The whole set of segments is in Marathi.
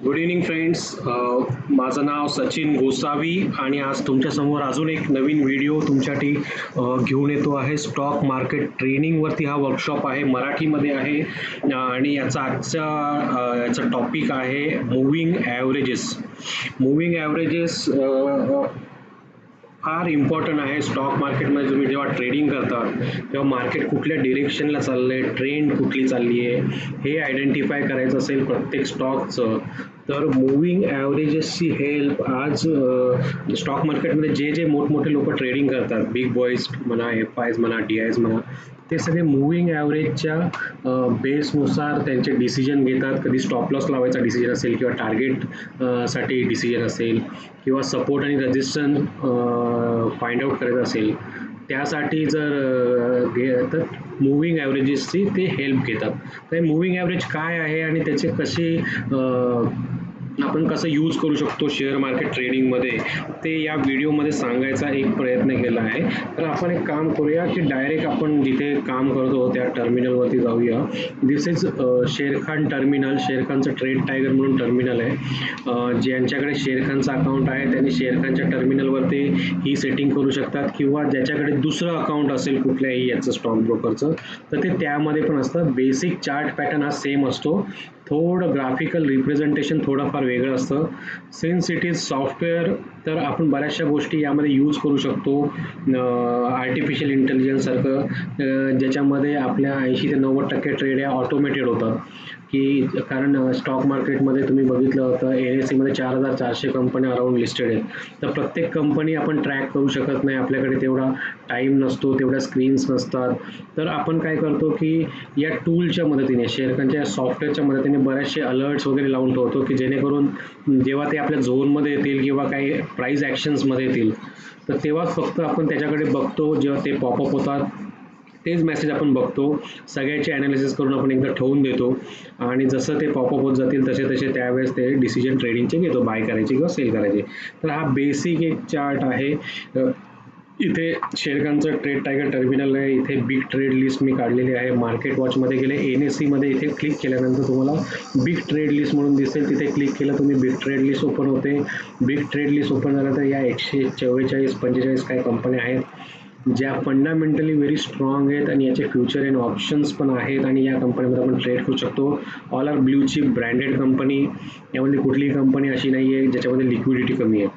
Good evening friends. माझं नाव सचिन गोसावी आणि आज तुमच्यासमोर अजून एक नवीन व्हिडिओ तुमच्यासाठी घेऊन येतो आहे. स्टॉक मार्केट ट्रेनिंगवरती हा वर्कशॉप आहे, मराठीमध्ये आहे. आणि याचा टॉपिक आहे मूव्हिंग ॲव्हरेजेस. मूव्हिंग ॲव्हरेजेस फार इम्पॉर्टंट आहे. स्टॉक मार्केटमध्ये तुम्ही जेव्हा ट्रेडिंग करता तेव्हा मार्केट कुठल्या डिरेक्शनला चाललं आहे, ट्रेंड कुठली चालली आहे, हे आयडेंटिफाय करायचं असेल प्रत्येक स्टॉकचं, तर मूव्हिंग ॲव्हरेजेसची हेल्प आज स्टॉक मार्केटमध्ये जे मोठमोठे लोक ट्रेडिंग करतात, बिग बॉईज म्हणा, एफ आयज म्हणा, डी आयज म्हणा, ते सगळे मूव्हिंग ॲव्हरेजच्या बेसनुसार त्यांचे डिसिजन घेतात. कधी स्टॉप लॉस लावायचा डिसिजन असेल किंवा टार्गेट साठी डिसिजन असेल किंवा सपोर्ट आणि रेजिस्टन्स फाइंड आउट करायचं असेल, त्यासाठी तर मूव्हिंग ॲव्हरेजेसची ते हेल्प घेतात. तर मूव्हिंग ॲव्हरेज काय आहे आणि त्याचे कसे आपण कसं यूज करू शकतो शेअर मार्केट ट्रेडिंगमध्ये, ते या व्हिडिओमध्ये सांगायचा एक प्रयत्न केला आहे. तर आपण एक काम करूया की डायरेक्ट आपण जिथे काम करतो त्या टर्मिनलवरती जाऊया. This is Sharekhan terminal. शेरखानचं ट्रेड टायगर म्हणून टर्मिनल आहे. ज्यांच्याकडे शेरखानचं अकाउंट आहे त्यांनी शेरखानच्या टर्मिनलवरती ही सेटिंग करू शकतात, किंवा ज्याच्याकडे दुसरं अकाउंट असेल कुठल्याही याचं स्टॉक ब्रोकरचं, तर ते त्यामध्ये पण असतं. बेसिक चार्ट पॅटर्न हा सेम असतो, थोडं ग्राफिकल रिप्रेझेंटेशन थोडंफार वेगळं असतं. सिन्स इट इज सॉफ्टवेअर, तर आपण बऱ्याचशा गोष्टी यामध्ये यूज करू शकतो. आर्टिफिशियल इंटेलिजन्ससारखं, ज्याच्यामध्ये आपल्या 80 ते 90% ट्रेड या ऑटोमेटेड होतात. की कारण स्टॉक मार्केटमध्ये तुम्ही बघितलं होतं, NSE मध्ये 4400 कंपन्या अराउंड लिस्टेड आहेत. तर प्रत्येक कंपनी आपण ट्रॅक करू शकत नाही, आपल्याकडे तेवढा टाईम नसतो, तेवढ्या स्क्रीन्स नसतात. तर आपण काय करतो की या टूलच्या मदतीने, शेअरखानच्या सॉफ्टवेअरच्या मदतीने बरेचसे अलर्ट्स वगैरे लावून ठेवतो, की जेणेकरून जेव्हा ते आपल्या झोनमध्ये येतील किंवा काही प्राईस ॲक्शन्समध्ये येतील, तर तेव्हाच फक्त आपण त्याच्याकडे बघतो. जेव्हा ते पॉपअप होतात तेच मेसेज आपण बघतो, सगळ्याचे ॲनालिसिस करून आपण एकदा ठेवून देतो, आणि जसं ते पॉपअप होत जातील तसे तसे त्यावेळेस ते डिसिजन ट्रेडिंगचे घेतो, बाय करायचे किंवा सेल करायचे. तर हा बेसिक एक चार्ट आहे. इथे शेरखानचं ट्रेड टायगर टर्मिनल आहे. इथे बिग ट्रेड लिस्ट मी काढलेली आहे. मार्केट वॉचमध्ये गेले, NSE मध्ये इथे क्लिक केल्यानंतर तुम्हाला बिग ट्रेड लिस्ट म्हणून दिसेल. तिथे क्लिक केलं तुम्ही, बिग ट्रेड लिस्ट ओपन होते. बिग ट्रेड लिस्ट ओपन झाल्यानंतर या 144-45 काही कंपन्या आहेत ज्या फंडामेंटली व्हेरी स्ट्रॉंग आहेत, आणि याचे फ्युचर अँड ऑप्शन्स पण आहेत, आणि या कंपनीमध्ये आपण ट्रेड करू शकतो. All are blue chip branded company. यामध्ये कुठलीही कंपनी अशी नाही आहे ज्याच्यामध्ये लिक्विडिटी कमी आहे.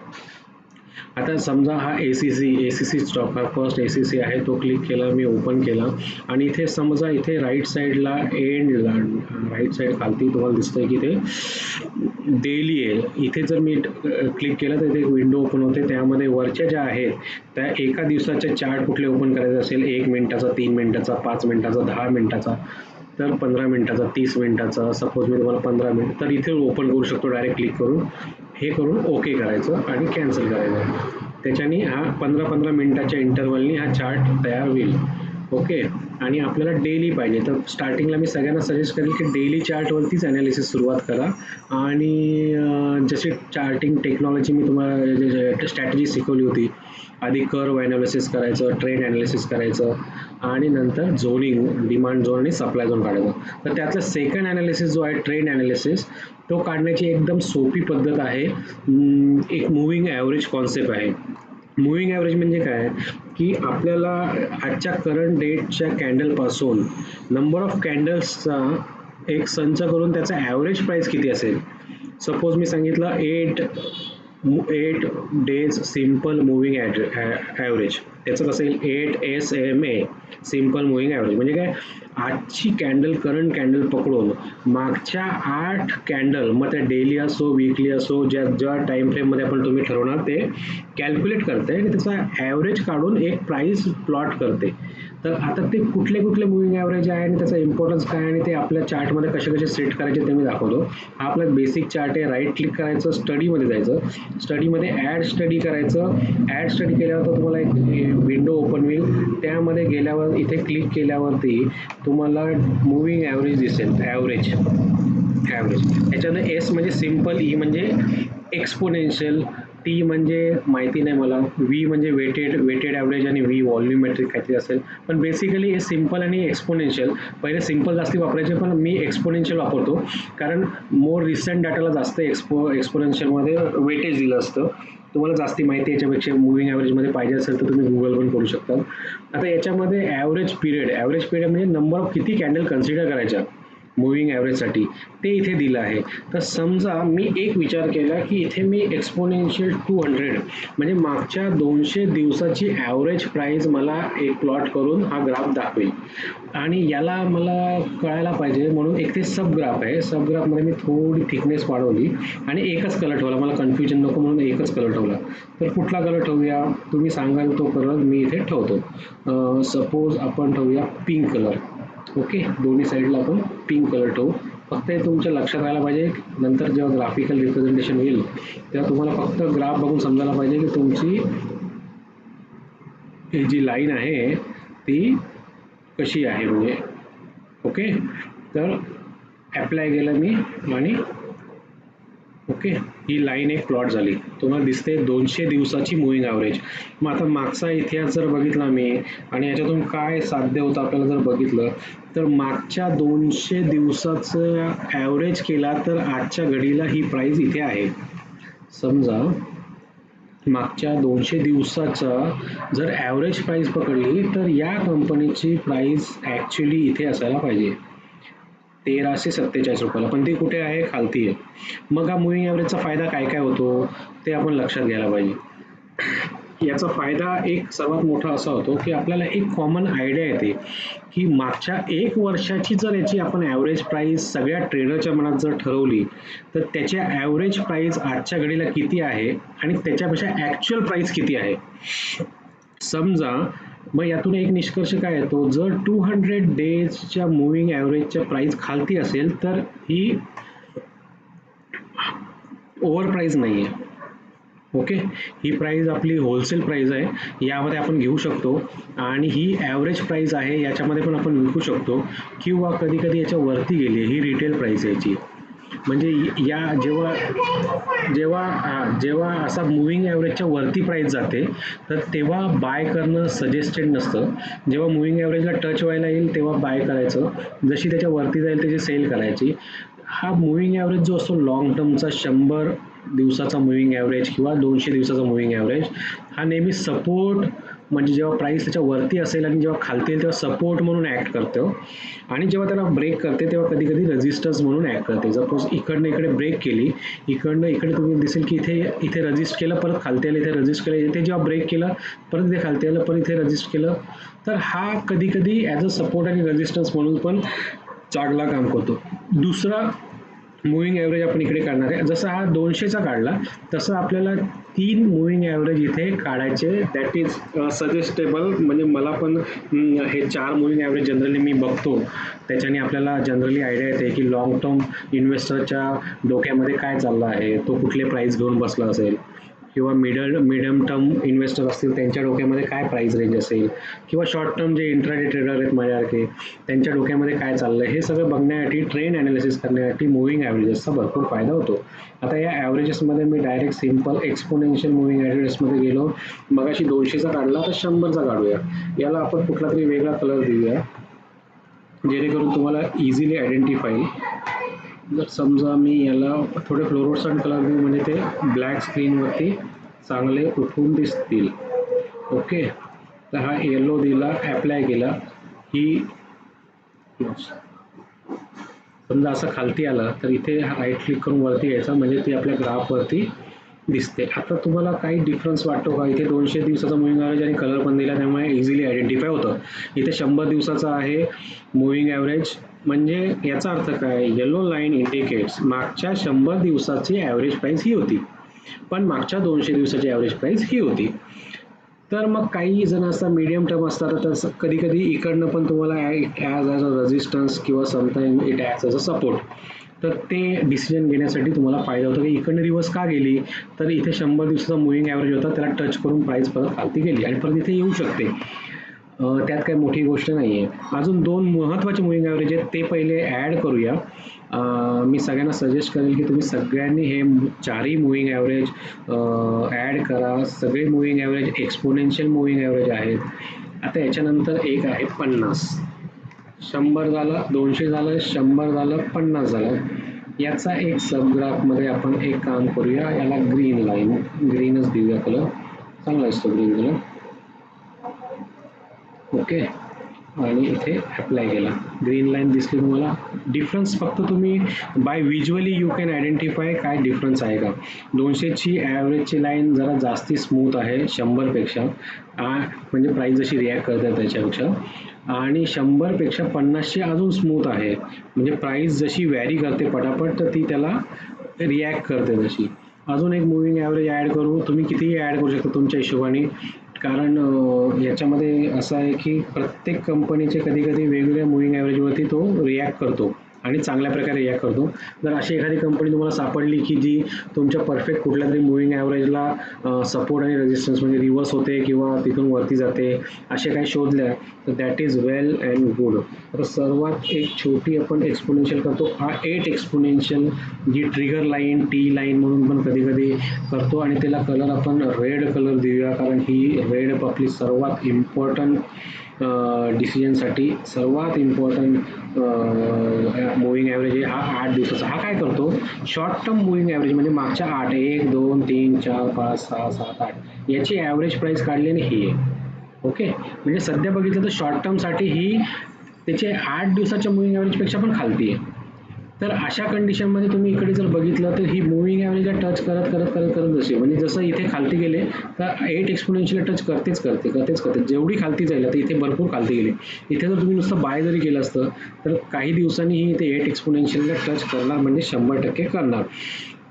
आता समजा हा ACC स्टॉक, हा फर्स्ट ACC आहे, तो क्लिक केला मी, ओपन केला, आणि इथे समजा इथे राईट साईडला एंडला, राईट साईड खालती तुम्हाला दिसतंय की ते डेली आहे. इथे जर मी क्लिक केलं तर इथे एक विंडो ओपन होते. त्यामध्ये वरच्या ज्या आहेत त्या एका दिवसाचे चार्ट कुठले ओपन करायचे असेल, 1 मिनिटाचा, 3 मिनिटाचा, 5 मिनिटाचा, 10 मिनिटाचा, तर 15 मिनिटाचा, 30 मिनिटाचा, सपोज मी तुम्हाला 15 मिनिट, तर इथे ओपन करू शकतो डायरेक्ट क्लिक करून. हे करून ओके करायचं आणि कॅन्सल करायचं. त्याच्याने हा 15-15 मिनिटाच्या इंटरवलनी हा चार्ट तयार होईल. ओके. आणि आपल्याला डेली पाहिजे, तर स्टार्टिंगला मी सगळ्यांना सजेस्ट करेल की डेली चार्टवरतीच ॲनालिसिस सुरुवात करा. आणि जशी चार्टिंग टेक्नॉलॉजी मी तुम्हाला स्ट्रॅटेजी शिकवली होती, आधी कर्व ॲनालिसिस करायचं, ट्रेंड ॲनालिसिस करायचं, आणि नंतर झोनिंग, डिमांड झोन आणि सप्लाय झोन काढायचं. तर त्यातलं सेकंड ॲनालिसिस जो आहे, ट्रेंड ॲनालिसिस, तो काढण्याची एकदम सोपी पद्धत आहे. एक मूव्हिंग ॲव्हरेज कॉन्सेप्ट आहे. मूव्हिंग ॲव्हरेज म्हणजे काय, की आपल्याला आजच्या करंट डेटच्या कॅन्डलपासून नंबर ऑफ कॅन्डल्सचा एक संच करून त्याचा ॲव्हरेज प्राईस किती असेल. सपोज मी सांगितलं 8 डेज सिम्पल मूव्हिंग ॲव्हरेज, त्याचं कसं येईल, 8SMA सिम्पल मूव्हिंग ॲव्हरेज. म्हणजे काय, आजची कॅन्डल, करंट कॅन्डल पकडून मागच्या 8 कॅन्डल, मग त्या डेली असो, वीकली असो, ज्या टाईम फ्रेममध्ये आपण तुम्ही ठरवणार ते कॅल्क्युलेट करते आणि त्याचा ॲव्हरेज काढून एक प्राईस प्लॉट करते. तर आता ते कुठले कुठले मूव्हिंग ॲव्हरेज आहे आणि त्याचा इम्पॉर्टन्स काय, आणि ते आपल्या चार्टमध्ये कसे कसे सेट करायचे ते मी दाखवतो. हा आपला बेसिक चार्ट आहे. राईट क्लिक करायचं, स्टडीमध्ये जायचं, स्टडीमध्ये ॲड स्टडी करायचं. ॲड स्टडी केल्यावर तुम्हाला एक विंडो ओपन होईल. त्यामध्ये गेल्यावर इथे क्लिक केल्यावरती तुम्हाला मूव्हिंग ॲव्हरेज दिसेल, ॲव्हरेज. त्याच्यामध्ये S म्हणजे सिम्पल, E म्हणजे एक्सपोनेन्शियल, T टी म्हणजे माहिती नाही मला, व्ही म्हणजे वेटेड ॲव्हरेज आणि व्ही व्हॉल्युमेट्रिक काहीतरी असेल. पण बेसिकली हे सिम्पल आणि एक्सपोनेन्शियल. पहिले सिम्पल जास्ती वापरायचे, पण मी एक्सपोनेन्शियल वापरतो कारण मोर रिसेंट डाटाला जास्त एक्सपोनेन्शियलमध्ये वेटेज दिलं असतं. तुम्हाला जास्ती माहिती याच्यापेक्षा मुव्हिंग ॲव्हरेजमध्ये पाहिजे असेल तर तुम्ही गुगल पण करू शकता. आता याच्यामध्ये ॲव्हरेज पिरियड म्हणजे नंबर ऑफ किती कॅन्डल कन्सिडर करायच्या मुव्हिंग ॲव्हरेजसाठी ते इथे दिलं आहे. तर समजा मी एक विचार केला की इथे मी एक्सपोनेन्शियल 200 म्हणजे मागच्या 200 दिवसाची ॲव्हरेज प्राईस मला एक प्लॉट करून हा ग्राफ दाखवेल आणि याला मला कळायला पाहिजे म्हणून एक ते सब ग्राफ आहे. सब ग्राफमध्ये मी थोडी थिकनेस वाढवली आणि एकच कलर ठेवला, मला कन्फ्युजन नको म्हणून एकच कलर ठेवला. तर कुठला कलर ठेवूया तुम्ही सांगाल तो कलर मी इथे ठेवतो. सपोज आपण ठेवूया पिंक कलर. ओके, दोन्ही साईडला आपण पिंक कलर ठेवू. फक्त हे तुमच्या लक्षात राहायला पाहिजे, नंतर जेव्हा ग्राफिकल रिप्रेझेंटेशन होईल तेव्हा तुम्हाला फक्त ग्राफ बघून समजायला पाहिजे की तुमची ही जी लाईन आहे ती कशी आहे म्हणजे. ओके, तर ॲप्लाय केलं मी आणि ओके, ही लाईन एक प्लॉट झाली. तुम्हाला दिसते 200 दिवसाची मुव्हिंग ॲव्हरेज. मग आता मागचा इतिहास जर बघितला मी आणि याच्यातून काय साध्य होतं आपल्याला जर बघितलं तर मागच्या 200 दिवसाचं ॲव्हरेज केला तर आजच्या घडीला ही प्राईस इथे आहे. समजा मागच्या 200 दिवसाचा जर ॲव्हरेज प्राईस पकडली तर या कंपनीची प्राईस ॲक्च्युली इथे असायला पाहिजे 1347 रुपयाला, पण ती कुठे आहे, खालती आहे. मग हा मुव्हिंग ॲव्हरेजचा फायदा काय काय होतो ते आपण लक्षात घ्यायला पाहिजे. याचा फायदा एक सर्वात मोठा असा होतो की आपल्याला एक कॉमन आयडिया येते की मागच्या 1 वर्षाची जर याची आपण ॲव्हरेज प्राईस सगळ्या ट्रेडरच्या मनात जर ठरवली तर त्याची ॲव्हरेज प्राईस आजच्या घडीला किती आहे आणि त्याच्यापेक्षा ॲक्च्युअल प्राईस किती आहे. समजा मग यातून एक निष्कर्ष काय येतो, जर 200 डेजच्या मुव्हिंग ॲव्हरेजच्या प्राईस खालती असेल तर ही ओव्हर प्राईस नाही आहे. ओके, ही प्राईस आपली होलसेल प्राईस आहे, यामध्ये आपण घेऊ शकतो आणि ही ॲव्हरेज प्राईस आहे, याच्यामध्ये पण आपण विकू शकतो किंवा कधी कधी याच्या वरती गेली ही रिटेल प्राईस याची. म्हणजे या जेव्हा जेव्हा जेव्हा असा मुव्हिंग ॲव्हरेजच्या वरती प्राईस जाते तर तेव्हा बाय करणं सजेस्टेड नसतं. जेव्हा मुव्हिंग ॲव्हरेजला टच व्हायला येईल तेव्हा बाय करायचं, जशी त्याच्या वरती जाईल त्याची सेल करायची. हा मुव्हिंग ॲव्हरेज जो असतो लॉंग टर्मचा 100 दिवसाचा मुव्हिंग ॲव्हरेज किंवा 200 दिवसाचा मुव्हिंग ॲव्हरेज हा नेहमी सपोर्ट म्हणजे जेव्हा प्राईस त्याच्या वरती असेल आणि जेव्हा खालती येईल तेव्हा सपोर्ट म्हणून ॲक्ट करतो आणि जेव्हा त्याला ब्रेक करते तेव्हा कधी कधी रेजिस्टन्स म्हणून ॲक्ट करते. सपोज इकडनं इकडे ब्रेक केली, इकडनं इकडे तुम्ही दिसेल की इथे रजिस्ट केलं, परत खालती आलं, इथे रजिस्ट केलं, इथे जेव्हा ब्रेक केलं परत इथे खालती आलं, परत इथे रजिस्ट केलं, तर हा कधी कधी ॲज अ सपोर्ट आणि रेजिस्टन्स म्हणून पण चांगला काम करतो. दुसरा मुव्हिंग ॲव्हरेज आपण इकडे काढणार आहे. जसा हा 200चा काढला तसं आपल्याला 3 मुव्हिंग ॲव्हरेज इथे काढायचे. That is suggestible. म्हणजे मला पण हे 4 मुव्हिंग ॲव्हरेज जनरली मी बघतो, त्याच्याने आपल्याला जनरली आयडिया येते की लॉंग टर्म इन्व्हेस्टरच्या डोक्यामध्ये काय चाललं आहे, तो कुठले प्राईस घेऊन बसला असेल किंवा मिडियम टर्म इन्व्हेस्टर असतील त्यांच्या डोक्यामध्ये काय प्राईस रेंज असेल किंवा शॉर्ट टर्म जे इंट्राडे ट्रेडर आहेत माझ्यासारखे त्यांच्या डोक्यामध्ये काय चाललं आहे हे सगळं बघण्यासाठी, ट्रेंड ॲनालिसिस करण्यासाठी मुव्हिंग ॲव्हरेजेसचा भरपूर फायदा होतो. आता या ॲव्हरेजेसमध्ये मी डायरेक्ट सिम्पल एक्सपोनेन्शियल मुव्हिंग ॲव्हरेजेसमध्ये गेलो. मगाशी 200चा काढला तर 100चा काढूया. याला आपण कुठला तरी वेगळा कलर देऊया जेणेकरून तुम्हाला इझिली आयडेंटिफाय. जर समजा मी याला थोडे फ्लोरोसंट कलर देऊ म्हणजे ते ब्लॅक स्क्रीनवरती चांगले उठून दिसतील. ओके, तर हा येलो दिला, ॲप्लाय केला की समजा असं खालती आलं तर इथे राईट क्लिक करून वरती यायचं म्हणजे ती आपल्या ग्राफवरती दिसते. आता तुम्हाला काही डिफरन्स वाटतो का? इथे 200 दिवसाचा मुव्हिंग ॲव्हरेज आणि कलर पण दिला त्यामुळे इझिली आयडेंटिफाय होतं. इथे 100 दिवसाचा आहे मुव्हिंग ॲव्हरेज, म्हणजे याचा अर्थ काय, येलो लाईन इंडिकेट्स मागच्या 100 दिवसाची ॲव्हरेज प्राईस ही होती पण मागच्या 200 दिवसाची ॲव्हरेज प्राईस ही होती. तर मग काही जण असतात मीडियम टर्म असतात, तर कधी कधी इकडनं पण तुम्हाला ॲज अ रेजिस्टन्स किंवा sometime it as a support, तर ते डिसिजन घेण्यासाठी तुम्हाला फायदा होतो की इकडनं रिव्हर्स का गेली, तर इथे 100 दिवसाचा मुव्हिंग ॲव्हरेज होता, त्याला टच करून प्राईस परत खालती गेली आणि परत इथे येऊ शकते. त्यात काही मोठी गोष्ट नाही आहे. अजून दोन महत्त्वाचे मुव्हिंग ॲव्हरेज आहेत, ते पहिले ॲड करूया. मी सगळ्यांना सजेस्ट करेल की तुम्ही सगळ्यांनी हे चारही मुव्हिंग ॲव्हरेज ॲड करा. सगळे moving average exponential moving average आहेत. आता याच्यानंतर एक आहे 50. 100 झालं, 200 झालं, 100 झालं, 50 झालं. याचा एक सबग्राफमध्ये आपण एक काम करूया, याला ग्रीन लाईन, ग्रीनच देऊया कलर, चांगला असतो ग्रीन कलर. ओके, आणि इथे अप्लाय केला. ग्रीन लाईन दिसली तुम्हाला. डिफरन्स फक्त तुम्ही by visually you can identify काय डिफरन्स आहे का. 200ची ॲव्हरेजची लाईन जरा जास्ती स्मूथ आहे 100पेक्षा, म्हणजे प्राईस जशी रिॲक्ट करते त्याच्यापेक्षा. आणि 100पेक्षा 50ची अजून स्मूथ आहे, म्हणजे प्राईस जशी व्हॅरी करते पटापट तर ती त्याला रिॲक्ट करते तशी. अजून एक मुव्हिंग ॲव्हरेज ॲड करू, तुम्ही कितीही ॲड करू शकता तुमच्या हिशोबाने. कारण याच्यामध्ये असं आहे की प्रत्येक कंपनीचे कधी कधी वेगवेगळ्या मुव्हिंग ॲव्हरेजवरती तो रिॲक्ट करतो आणि चांगल्या प्रकारे रिॲक्ट करतो. जर अशी एखादी कंपनी तुम्हाला सापडली की जी तुमच्या परफेक्ट कुठल्या तरी मुव्हिंग ॲव्हरेजला सपोर्ट आणि रेजिस्टन्स म्हणजे रिव्हर्स होते किंवा तिथून वरती जाते, असे काही शोधल्या तर that is well and good. तर सर्वात एक छोटी आपण एक्सपोनेन्शियल करतो, हा 8 एक्सपोनेन्शियल, जी ट्रिगर लाईन टी लाईन म्हणून पण कधी कधी करतो, आणि त्याला कलर आपण रेड कलर देऊया, कारण ही रेड आपली सर्वात इम्पॉर्टंट डिसिजनसाठी सर्वात इम्पॉर्टंट मुव्हिंग ॲव्हरेज आहे. हा 8 दिवसाचा. हा काय करतो, शॉर्ट टर्म मुव्हिंग ॲव्हरेज म्हणजे मागच्या 8, 1, 2, 3, 4, 5, 6, 7, 8 याची ॲव्हरेज प्राईस काढली आणि ही आहे. ओके, म्हणजे सध्या बघितलं तर शॉर्ट टर्मसाठी ही त्याचे 8 दिवसाच्या मुव्हिंग ॲव्हरेजपेक्षा पण खालती आहे. तर अशा कंडिशनमध्ये तुम्ही इकडे जर बघितलं तर ही मुव्हिंग ॲव्हरेजला टच करत करत करत करत जशी, म्हणजे जसं इथे खालती गेले तर 8 एक्सपोनेन्शियल टच करते. जेवढी खालती जाईल, तर इथे भरपूर खालती गेली. इथे जर तुम्ही नुसतं बाय जरी केलं असतं तर काही दिवसांनी ही इथे 8 एक्सपोनेन्शियलला टच करणार, म्हणजे 100% करणार.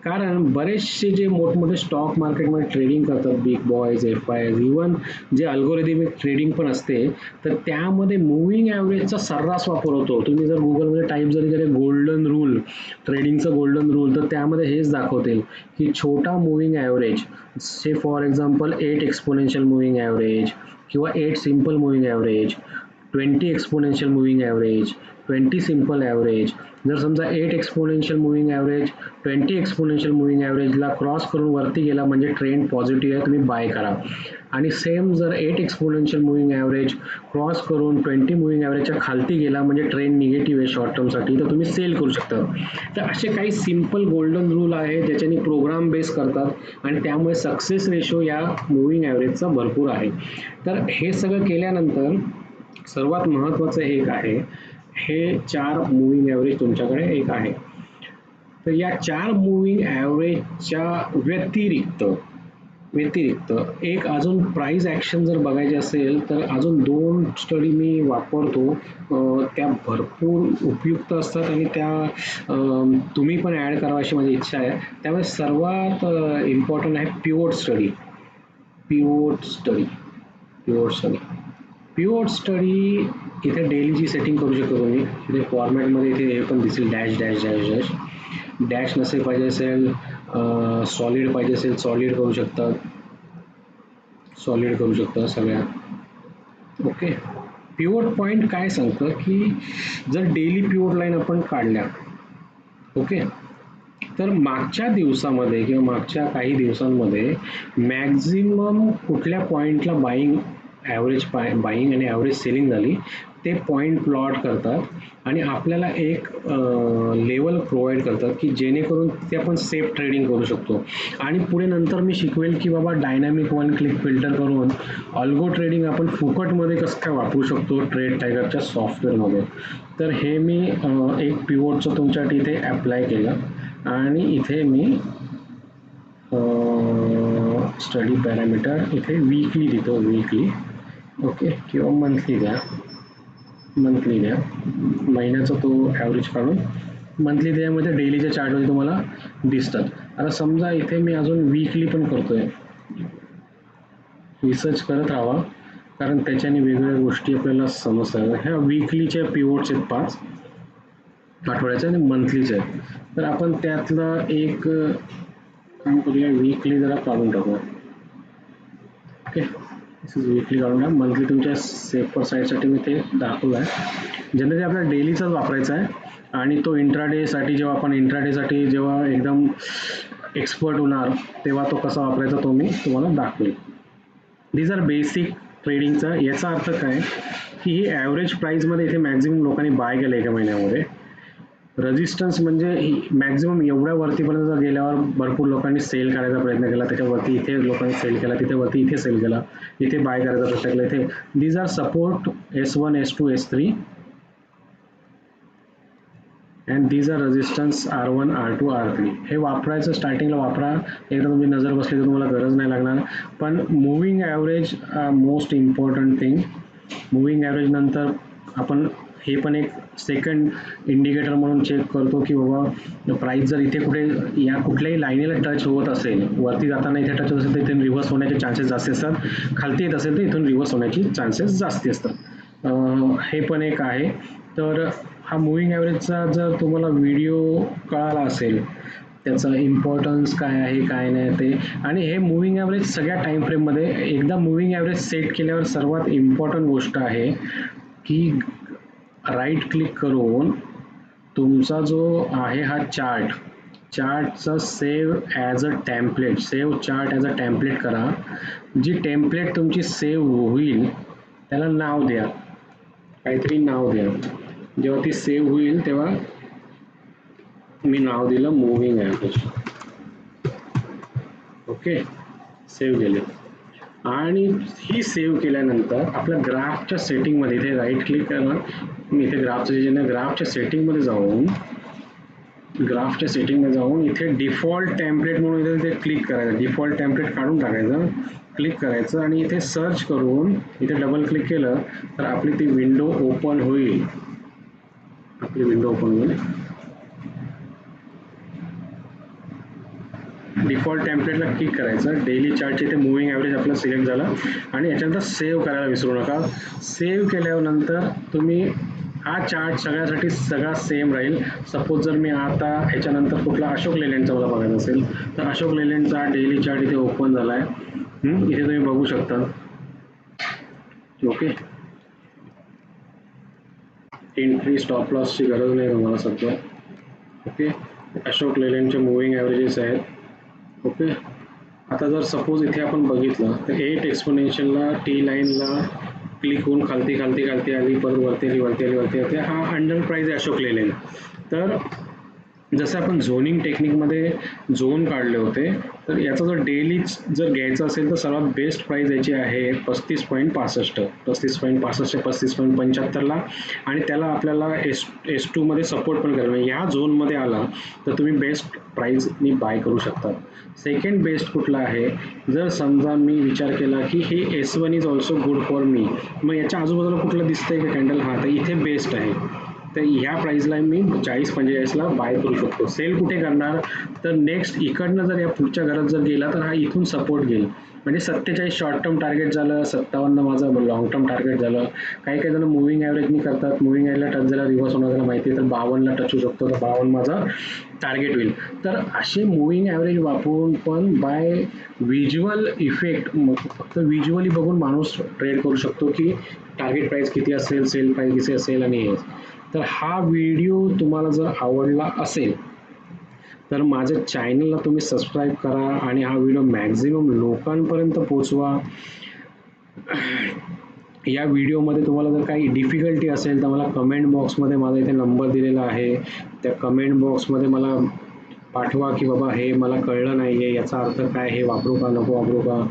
कारण बरेचसे जे मोठमोठे स्टॉक मार्केटमध्ये ट्रेडिंग करतात, बिग बॉयज, FIs, इव्हन जे अल्गोरिदमिक ट्रेडिंग पण असते, तर त्यामध्ये मुव्हिंग ॲव्हरेजचा सर्रास वापर होतो. तुम्ही जर गुगलमध्ये टाईप जरी केले गोल्डन रूल, ट्रेडिंगचं गोल्डन रूल, तर त्यामध्ये हेच दाखवतील की छोटा moving average, say for example 8 exponential moving average किंवा 8 simple moving average, 20 exponential moving average, 20 simple average. जर समजा 8 exponential moving average 20 exponential moving ॲव्हरेजला क्रॉस करून वरती गेला म्हणजे ट्रेंड पॉझिटिव्ह आहे, तुम्ही बाय करा. आणि सेम जर 8 एक्सपोनेन्शियल मुव्हिंग ॲव्हरेज क्रॉस करून 20 मुव्हिंग ॲव्हरेजच्या खालती गेला म्हणजे ट्रेंड निगेटिव्ह आहे शॉर्ट टर्मसाठी, तर तुम्ही सेल करू शकता. तर असे काही सिम्पल गोल्डन रूल आहे ज्याच्याने प्रोग्राम बेस करतात आणि त्यामुळे सक्सेस रेशो या मुव्हिंग ॲव्हरेजचा भरपूर आहे. तर हे सगळं केल्यानंतर सर्वात महत्त्वाचं एक आहे, हे 4 मुव्हिंग ॲव्हरेज तुमच्याकडे एक आहे. तर या 4 मुव्हिंग ॲव्हरेजच्या व्यतिरिक्त एक अजून प्राइस ॲक्शन जर बघायची असेल तर अजून 2 स्टडी मी वापरतो. त्या भरपूर उपयुक्त असतात आणि त्या तुम्ही पण ॲड करावं अशी माझी इच्छा आहे. त्यामुळे सर्वात इम्पॉर्टंट आहे pivot study. Pivot study pivot study pivot study इथे डेलीची सेटिंग करू शकतो तुम्ही. इथे फॉर्मॅटमध्ये इथे हे पण दिसेल dash dash dash dash. Dash नसेल पाहिजे असेल, सॉलिड पाहिजे असेल सॉलिड करू शकता, सगळ्या. ओके, पिव्होट पॉईंट काय सांगतं की जर डेली पिव्होट लाईन आपण काढल्या, ओके, तर मागच्या दिवसामध्ये किंवा मागच्या काही दिवसांमध्ये मॅक्झिमम कुठल्या पॉईंटला बाईंग आणि ॲव्हरेज सेलिंग झाली ते पॉईंट प्लॉट करतात आणि आपल्याला एक लेवल प्रोव्हाइड करतात की जेणेकरून ते आपण सेफ ट्रेडिंग करू शकतो. आणि पुढे नंतर मी शिकवेल की बाबा डायनॅमिक 1 क्लिक फिल्टर करून अल्गो ट्रेडिंग आपण फुकटमध्ये कसं काय वापरू शकतो ट्रेड टायगरच्या सॉफ्टवेअरमध्ये. तर हे मी एक पिव्होटचं तुमच्यासाठी इथे अप्लाय केलं आणि इथे मी स्टडी पॅरामीटर इथे वीकली देतो, वीकली. ओके, किंवा मंथली द्या, महिन्याचा तो ॲव्हरेज काढून मंथली द्यामध्ये डेलीच्या चार्टमध्ये तुम्हाला दिसतात. आता समजा इथे मी अजून वीकली पण करतोय, रिसर्च करत राहावा कारण त्याच्याने वेगवेगळ्या गोष्टी आपल्याला समजतात. ह्या वीकलीच्या पिव्होट्स आहेत 5 आठवड्याच्या आणि मंथलीच्या आहेत. तर आपण त्यातलं एक काम करूया, वीकली जरा काढून टाकूया. ओके, वीकली काढून घ्या. मंथली तुमच्या सेफर साईडसाठी मी ते दाखवलं आहे. जनरली आपल्याला डेलीचाच वापरायचा आहे आणि तो इंट्राडेसाठी जेव्हा एकदम एक्सपर्ट होणार तेव्हा तो कसा वापरायचा तो मी तुम्हाला दाखवेल. दीज आर बेसिक ट्रेडिंगचा. याचा अर्थ काय की ही ॲव्हरेज प्राईजमध्ये इथे मॅक्झिमम लोकांनी बाय केलं एका महिन्यामध्ये. रेजिस्टन्स म्हणजे मॅक्झिमम एवढ्या वरतीपर्यंत जर गेल्यावर भरपूर लोकांनी सेल करायचा प्रयत्न केला, त्याच्यावरती इथे लोकांनी सेल केला, तिथे वरती इथे सेल केला, इथे बाय करायचा प्रयत्न केला. इथे these are support S1, S2, S3 and these are resistance R1, R2, R3. हे वापरायचं स्टार्टिंगला वापरा. एकदा तुम्ही नजर बसली तर तुम्हाला गरज नाही लागणार. पण moving average most important thing. Moving average नंतर आपण हे पण एक सेकंड इंडिकेटर म्हणून चेक करतो की बाबा प्राईस जर इथे कुठे या कुठल्याही लाईनीला टच होत असेल, वरती जाताना इथे टच होत असेल तर इथून रिव्हर्स होण्याचे चान्सेस जास्त असतात. खालती येत असेल तर इथून रिव्हर्स होण्याची चान्सेस जास्ती असतात. हे पण एक आहे. तर हा मुव्हिंग ॲव्हरेजचा जर तुम्हाला व्हिडिओ कळाला असेल, त्याचा इम्पॉर्टन्स काय आहे काय नाही ते, आणि हे मुव्हिंग ॲव्हरेज सगळ्या टाईम फ्रेममध्ये एकदा मुव्हिंग ॲव्हरेज सेट केल्यावर सर्वात इम्पॉर्टंट गोष्ट आहे की राईट क्लिक करून तुमचा जो आहे हा चार्टचा save as a template, save chart as a template करा. जी टेम्पलेट तुमची सेव्ह होईल त्याला नाव द्या, काहीतरी नाव द्या. जेव्हा ती सेव्ह होईल तेव्हा मी नाव दिलं मुव्हिंग ॲव्हरेज. ओके, सेव्ह केले. आणि ही सेव्ह केल्यानंतर आपल्या ग्राफच्या सेटिंगमध्ये इथे राईट क्लिक करा. मी इथे ग्राफच्या सेटिंगमध्ये जाऊन इथे डिफॉल्ट टेम्पलेट म्हणून इथे क्लिक करायचं. डिफॉल्ट टेम्पलेट काढून टाकायचं, क्लिक करायचं आणि इथे सर्च करून इथे डबल क्लिक केलं तर आपली ती विंडो ओपन होईल. डिफॉल्ट टेम्पलेटला क्लिक करायचं. डेली चार्टचे इथे मुव्हिंग ॲव्हरेज आपलं सिलेक्ट झालं आणि याच्यानंतर सेव्ह करायला विसरू नका. सेव्ह केल्यानंतर तुम्ही हा चार्ट सगळ्यासाठी सगळा सेम राहील. सपोज जर मी आता ह्याच्यानंतर कुठला अशोक लेलँडचा मला बघायचा असेल तर अशोक लेलँडचा डेली चार्ट इथे ओपन झाला आहे. इथे तुम्ही बघू शकता. ओके, एंट्री स्टॉप लॉसची गरज नाही तुम्हाला सध्या. ओके, अशोक लेलँडचे मुव्हिंग ॲव्हरेजेस आहेत. ओके, आता जर सपोज इथे आपण बघितलं तर 8 एक्सपोनेन्शियलला टी लाईनला क्लिक होऊन खालती आली, परत वरती आली. हा अंडर प्राईज आहे अशोक लेलँड. तर जसं आपण झोनिंग टेक्निकमध्ये झोन काढले होते, तर याचा जर डेली जर घ्यायचं असेल तर सर्वात बेस्ट प्राईज याची आहे 35.65, 35.75ला. आणि त्याला आपल्याला S2 मध्ये सपोर्ट पण करायला. ह्या झोनमध्ये आला तर तुम्ही बेस्ट प्राईजनी बाय करू शकता. सेकंड बेस्ट कुठला आहे, जर समजा मी विचार केला की हे S1 is also good for me, मग याच्या आजूबाजूला कुठलं दिसतंय का कॅन्डल, हा तर इथे बेस्ट आहे. तर ह्या प्राईजला मी 40-45ला बाय करू शकतो. सेल कुठे करणार तर नेक्स्ट इकडनं जर या पुढच्या घरात जर गेला तर हा इथून सपोर्ट घेईल. म्हणजे 47 शॉर्ट टर्म टार्गेट झालं, 57 माझं लॉंग टर्म टार्गेट झालं. काही जण मुव्हिंग ॲव्हरेजनी करतात, मुव्हिंग ॲव्हरेजला टच झाला रिव्हर्स होणार त्याला माहिती आहे, तर 52ला टच होऊ शकतो, तर 52 माझं टार्गेट होईल. तर असे मुव्हिंग ॲव्हरेज वापरून पण बाय व्हिज्युअल इफेक्ट, फक्त व्हिज्युअली बघून माणूस ट्रेड करू शकतो की टार्गेट प्राईस किती असेल, सेल प्राईस किती असेल. आणि तर हा व्हिडिओ तुम्हाला जर आवडला असेल तर माझ्या चॅनलला तुम्ही सबस्क्राईब करा आणि हा व्हिडिओ मॅक्झिमम लोकांपर्यंत पोचवा. या व्हिडिओमध्ये तुम्हाला जर काही डिफिकल्टी असेल तर मला कमेंट बॉक्समध्ये माझा इथे नंबर दिलेला आहे, त्या कमेंट बॉक्समध्ये मला पाठवा की बाबा हे मला कळलं नाही आहे, याचा अर्थ काय, हे वापरू का नको वापरू का.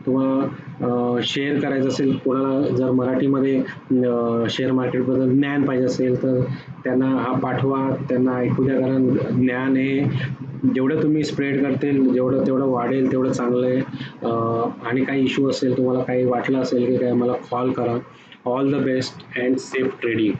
तुम्हाला शेअर करायचं असेल कोणाला, जर मराठीमध्ये शेअर मार्केटबद्दल ज्ञान पाहिजे असेल तर त्यांना हा पाठवा, त्यांना ऐकू द्या. कारण ज्ञान हे जेवढं तुम्ही स्प्रेड करतील तेवढं वाढेल तेवढं चांगलं आहे. आणि काही इश्यू असेल, तुम्हाला काही वाटलं असेल की काय, मला कॉल करा. All the best and safe trading.